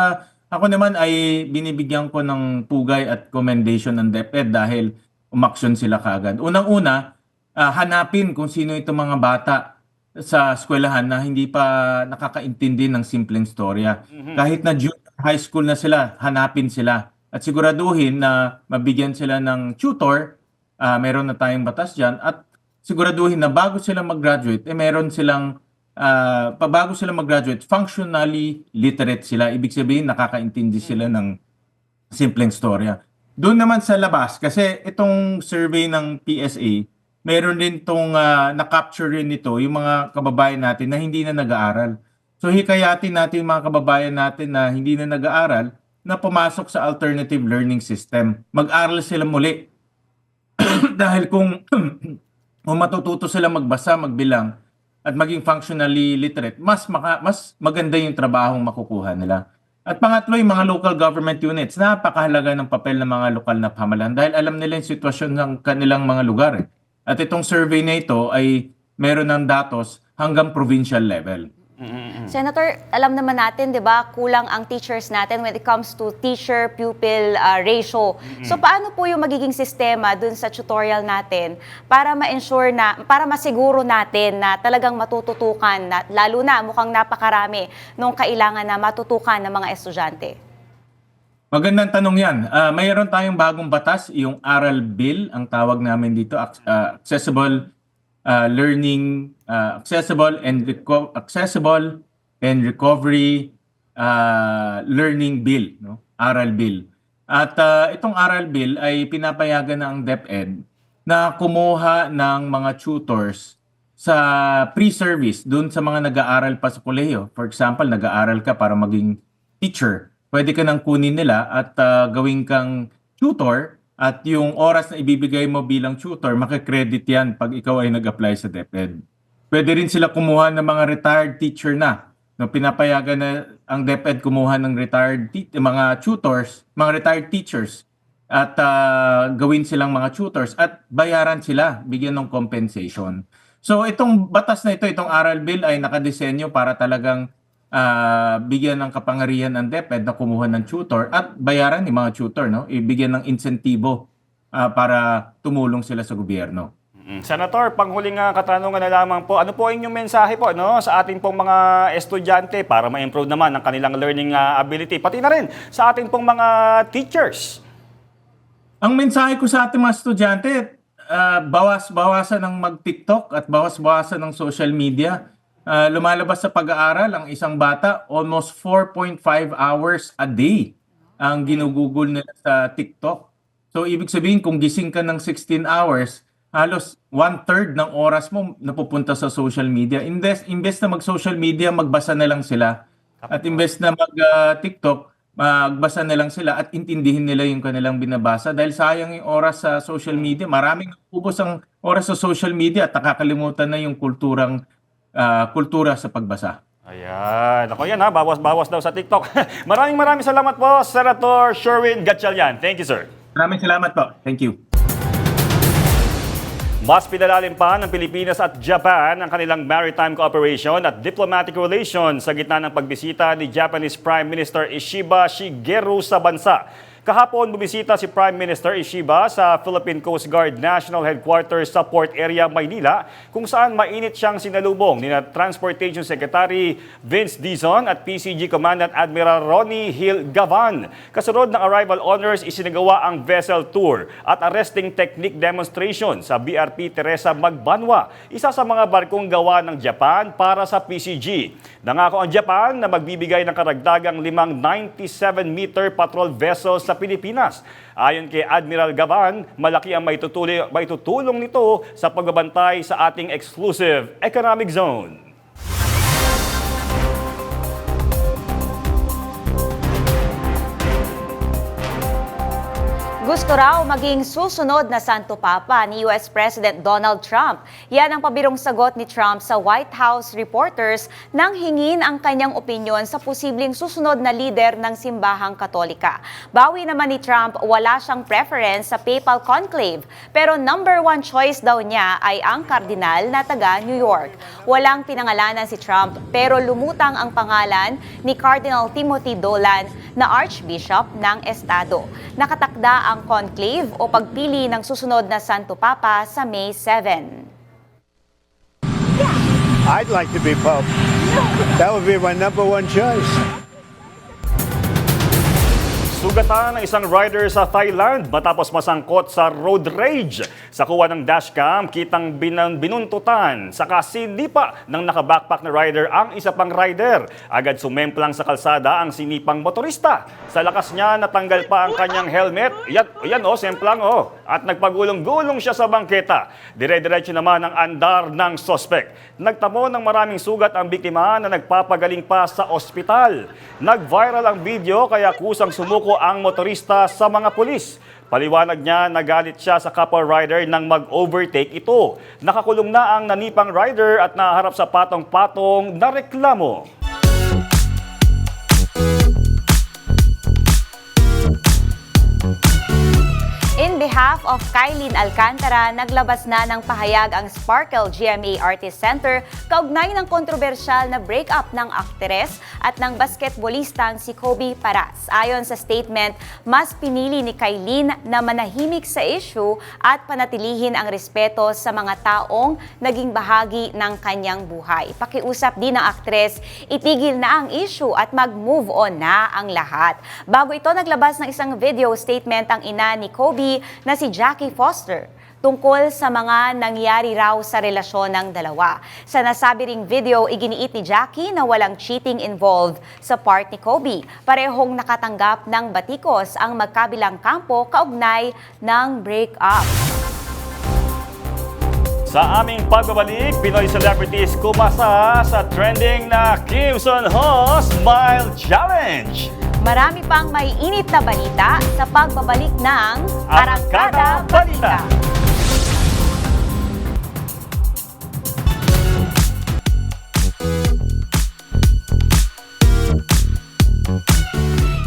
ako naman ay binibigyan ko ng pugay at commendation ng DepEd dahil umaksyon sila kaagad. Unang-una, hanapin kung sino itong mga bata sa eskwelahan na hindi pa nakakaintindi ng simpleng storya. Kahit na junior high school na sila, hanapin sila. At siguraduhin na mabigyan sila ng tutor, meron na tayong batas dyan, at siguraduhin na bago sila mag-graduate, meron silang bago sila mag-graduate, functionally literate sila. Ibig sabihin, nakakaintindi sila ng simpleng storya. Doon naman sa labas, kasi itong survey ng PSA, meron din itong na-capture rin ito, yung mga kababayan natin na hindi na nag-aaral. So hikayatin natin mga kababayan natin na hindi na nag-aaral na pumasok sa alternative learning system. Mag-aral sila muli. Dahil kung matututo sila magbasa, magbilang, at maging functionally literate, mas maganda yung trabahong makukuha nila. At pangatlo, yung mga local government units, napakahalaga ng papel ng mga lokal na pamahalaan dahil alam nila yung sitwasyon ng kanilang mga lugar. At itong survey na ito ay meron ng datos hanggang provincial level. Senator, alam naman natin, 'di ba, kulang ang teachers natin when it comes to teacher-pupil ratio. So paano po yung magiging sistema dun sa tutorial natin para ma-ensure na, para masiguro natin na talagang matututukan, na, lalo na mukhang napakarami nung kailangan na matutukan ng mga estudyante? Magandang tanong yan. Mayroon tayong bagong batas, yung Aral Bill, ang tawag namin dito, accessible learning, accessible and recovery learning bill, no? Aral Bill. At itong Aral Bill ay pinapayagan ng DepEd na kumuha ng mga tutors sa pre-service dun sa mga nag-aaral pa sa kolehiyo. For example, nag-aaral ka para maging teacher. Pwede ka nang kunin nila at gawin kang tutor. At yung oras na ibibigay mo bilang tutor, makikredit yan pag ikaw ay nag-apply sa DepEd. Pwede rin sila kumuha ng mga retired teacher na. No, pinapayagan na ang DepEd kumuha ng mga tutors, mga retired teachers. At gawin silang mga tutors at bayaran sila, bigyan ng compensation. So itong batas na ito, itong Aral Bill ay nakadesenyo para talagang bigyan ng kapangyarihan ng DepEd na kumuha ng tutor at bayaran ng mga tutor, no? Ibigyan ng insentibo para tumulong sila sa gobyerno. Senator, panghuling katanungan na lamang po, ano po inyong mensahe po, no, sa ating pong mga estudyante para ma-improve naman ang kanilang learning ability, pati na rin sa ating pong mga teachers? Ang mensahe ko sa ating mga estudyante, bawas-bawasan ng mag-TikTok at bawas-bawasan ng social media. Lumalabas sa pag-aaral ang isang bata, almost 4.5 hours a day ang ginugugol nila sa TikTok. So ibig sabihin, kung gising ka ng 16 hours, halos 1/3 ng oras mo napupunta sa social media. Imbes na mag-social media, magbasa na lang sila. At imbes na mag-TikTok, magbasa na lang sila at intindihin nila yung kanilang binabasa. Dahil sayang yung oras sa social media. Maraming ubos ang oras sa social media at nakakalimutan na yung kultura sa pagbasa. Ayan. Ako yan bawas-bawas daw sa TikTok. Maraming salamat po, Senator Sherwin Gatchalian. Thank you, sir. Maraming salamat po. Thank you. Mas pinalalim pa ng Pilipinas at Japan ang kanilang maritime cooperation at diplomatic relations sa gitna ng pagbisita ni Japanese Prime Minister Ishiba Shigeru sa bansa. Kahapon, bumisita si Prime Minister Ishiba sa Philippine Coast Guard National Headquarters sa Port Area, Maynila, kung saan mainit siyang sinalubong ni Transportation Secretary Vince Dizon at PCG Commandant Admiral Ronnie Hill Gavan. Kasunod ng arrival honors, isinagawa ang vessel tour at arresting technique demonstration sa BRP Teresa Magbanwa, isa sa mga barkong gawa ng Japan para sa PCG. Nangako ang Japan na magbibigay ng karagdagang 5 97-meter patrol vessels sa Pilipinas. Ayon kay Admiral Gavan, malaki ang maitutulong nito sa pagbabantay sa ating exclusive economic zone. Gusto raw maging susunod na Santo Papa ni US President Donald Trump. Yan ang pabirong sagot ni Trump sa White House reporters nang hingin ang kanyang opinyon sa posibleng susunod na lider ng simbahang Katolika. Bawi naman ni Trump, wala siyang preference sa papal conclave, pero number 1 choice daw niya ay ang kardinal na taga New York. Walang pinangalanan si Trump pero lumutang ang pangalan ni Cardinal Timothy Dolan na Archbishop ng Estado. Nakatakda ang conclave o pagpili ng susunod na Santo Papa sa May 7. I'd like to be Pope. That would be my number 1 choice. Sugatan ng isang rider sa Thailand matapos masangkot sa road rage. Sa kuha ng dashcam, kitang binuntutan sa sindipa ng nakabackpack na rider ang isa pang rider. Agad sumemplang sa kalsada ang sinipang motorista. Sa lakas niya, natanggal pa ang kanyang helmet. Yan semplang At nagpagulong-gulong siya sa bangketa. Dire-diretso naman ang andar ng sospek. Nagtamo ng maraming sugat ang biktima na nagpapagaling pa sa ospital. Nag-viral ang video kaya kusang sumuko ang motorista sa mga pulis. Paliwanag niya, nagalit siya sa kapwa rider nang mag-overtake ito. Nakakulong na ang nanipang rider at naharap sa patong-patong na reklamo. In behalf of Kylene Alcantara, naglabas na ng pahayag ang Sparkle GMA Artist Center kaugnay ng kontrobersyal na breakup ng aktres at ng basketballistang si Kobe Paras. Ayon sa statement, mas pinili ni Kylene na manahimik sa issue at panatilihin ang respeto sa mga taong naging bahagi ng kanyang buhay. Pakiusap din ng aktres, itigil na ang issue at mag-move on na ang lahat. Bago ito, naglabas ng isang video statement ang ina ni Kobe na si Jackie Foster tungkol sa mga nangyari raw sa relasyon ng dalawa. Sa nasabi ring video, iginiit ni Jackie na walang cheating involved sa part ni Kobe. Parehong nakatanggap ng batikos ang magkabilang kampo kaugnay ng breakup. Sa aming pagbabalik, Pinoy celebrities kumasa sa trending na Kim Son Ho Smile Challenge. Marami pang may init na balita sa pagbabalik ng Arangkada Balita.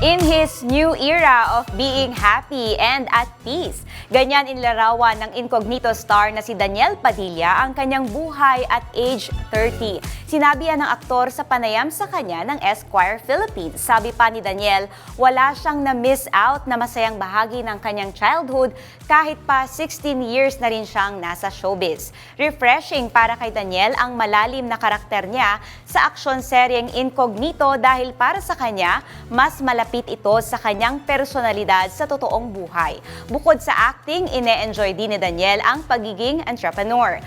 In his new era of being happy and at peace, ganyan inilarawan ng incognito star na si Daniel Padilla ang kanyang buhay at age 30. Sinabi yan ng aktor sa panayam sa kanya ng Esquire Philippines. Sabi pa ni Daniel, wala siyang na-miss out na masayang bahagi ng kanyang childhood kahit pa 16 years na rin siyang nasa showbiz. Refreshing para kay Daniel ang malalim na karakter niya sa aksyon-seryeng Incognito dahil para sa kanya, mas malapit ito sa kanyang personalidad sa totoong buhay. Bukod sa acting, ine-enjoy din ni Daniel ang pagiging entrepreneur.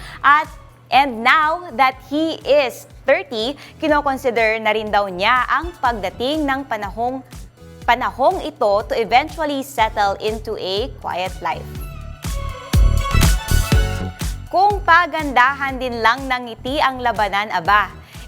And now that he is 30, kinoconsider na rin daw niya ang pagdating ng panahong ito to eventually settle into a quiet life. Kung pagandahan din lang ng ngiti ang labanan,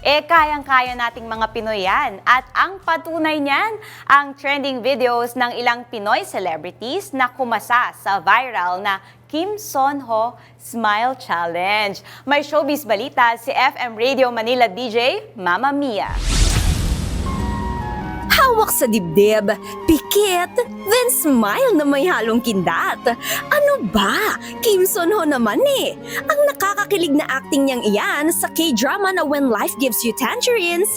kayang-kaya nating mga Pinoy yan. At ang patunay niyan, ang trending videos ng ilang Pinoy celebrities na kumasa sa viral na Kim Son Ho Smile Challenge. May showbiz balita si FM Radio Manila DJ Mama Mia. Hawak sa dibdib, pikit, then smile na may halong kindat. Ano ba? Kim Son Ho naman eh. Ang nakakakilig na acting niyang iyan sa K-drama na When Life Gives You Tangerines,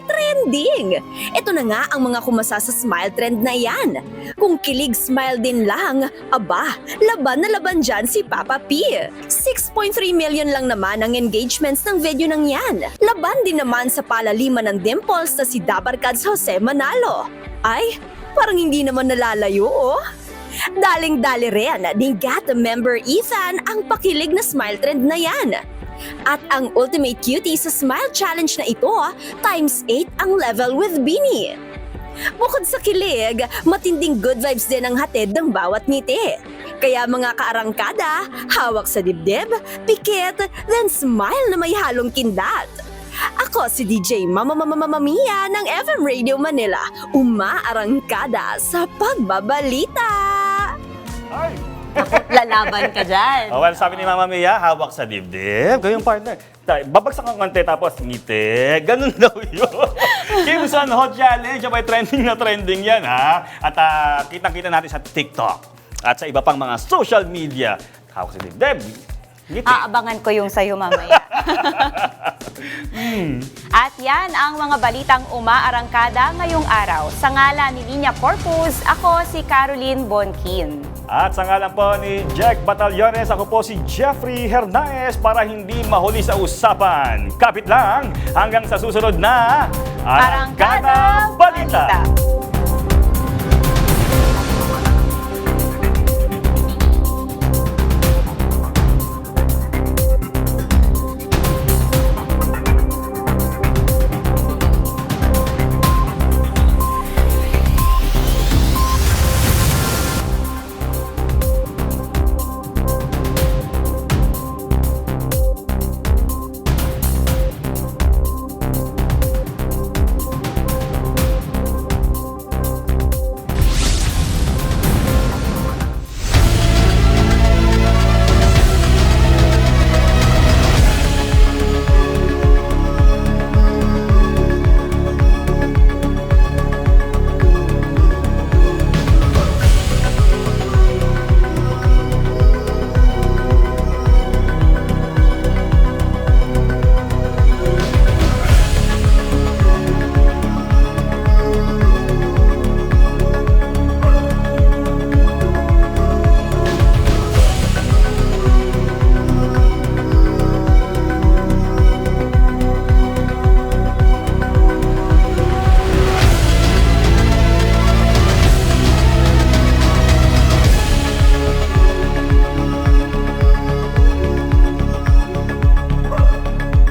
trending. Ito na nga ang mga kumasa sa smile trend na yan. Kung kilig smile din lang, laban na laban dyan si Papa P. 6.3 million lang naman ang engagements ng video ng yan. Laban din naman sa palaliman ng dimples na si Dabarkads Jose Manalo. Ay, parang hindi naman nalalayo Daling-dali rin ni GAT member Ethan ang pakilig na smile trend na yan. At ang ultimate cutie sa smile challenge na ito, times 8 ang level with Beanie. Bukod sa kilig, matinding good vibes din ang hatid ng bawat ngiti. Kaya mga kaarangkada, hawak sa dibdib, pikit, then smile na may halong kindat. Ako si DJ Mama Mia ng FM Radio Manila, umaarangkada sa pagbabalita. Ay! Lalaban ka dyan. Well, sabi ni Mama Mia, hawak sa dibdib. Gayong partner. Babagsak ang konti tapos ngiti. Ganun daw yun. Kim Son Ho Challenge. May trending na trending yan, ha? At kitang-kita natin sa TikTok at sa iba pang mga social media. Hawak sa dibdib. Ngiti. Aabangan ko yung sa'yo mamaya. At yan ang mga balitang umaarangkada ngayong araw. Sa ngalan ni Linya Corpus, ako si Caroline Bonkin. At sa ngalan po ni Jack Batallones, ako po si Jeffrey Hernaez para hindi mahuli sa usapan. Kapit lang hanggang sa susunod na Arangkada Balita.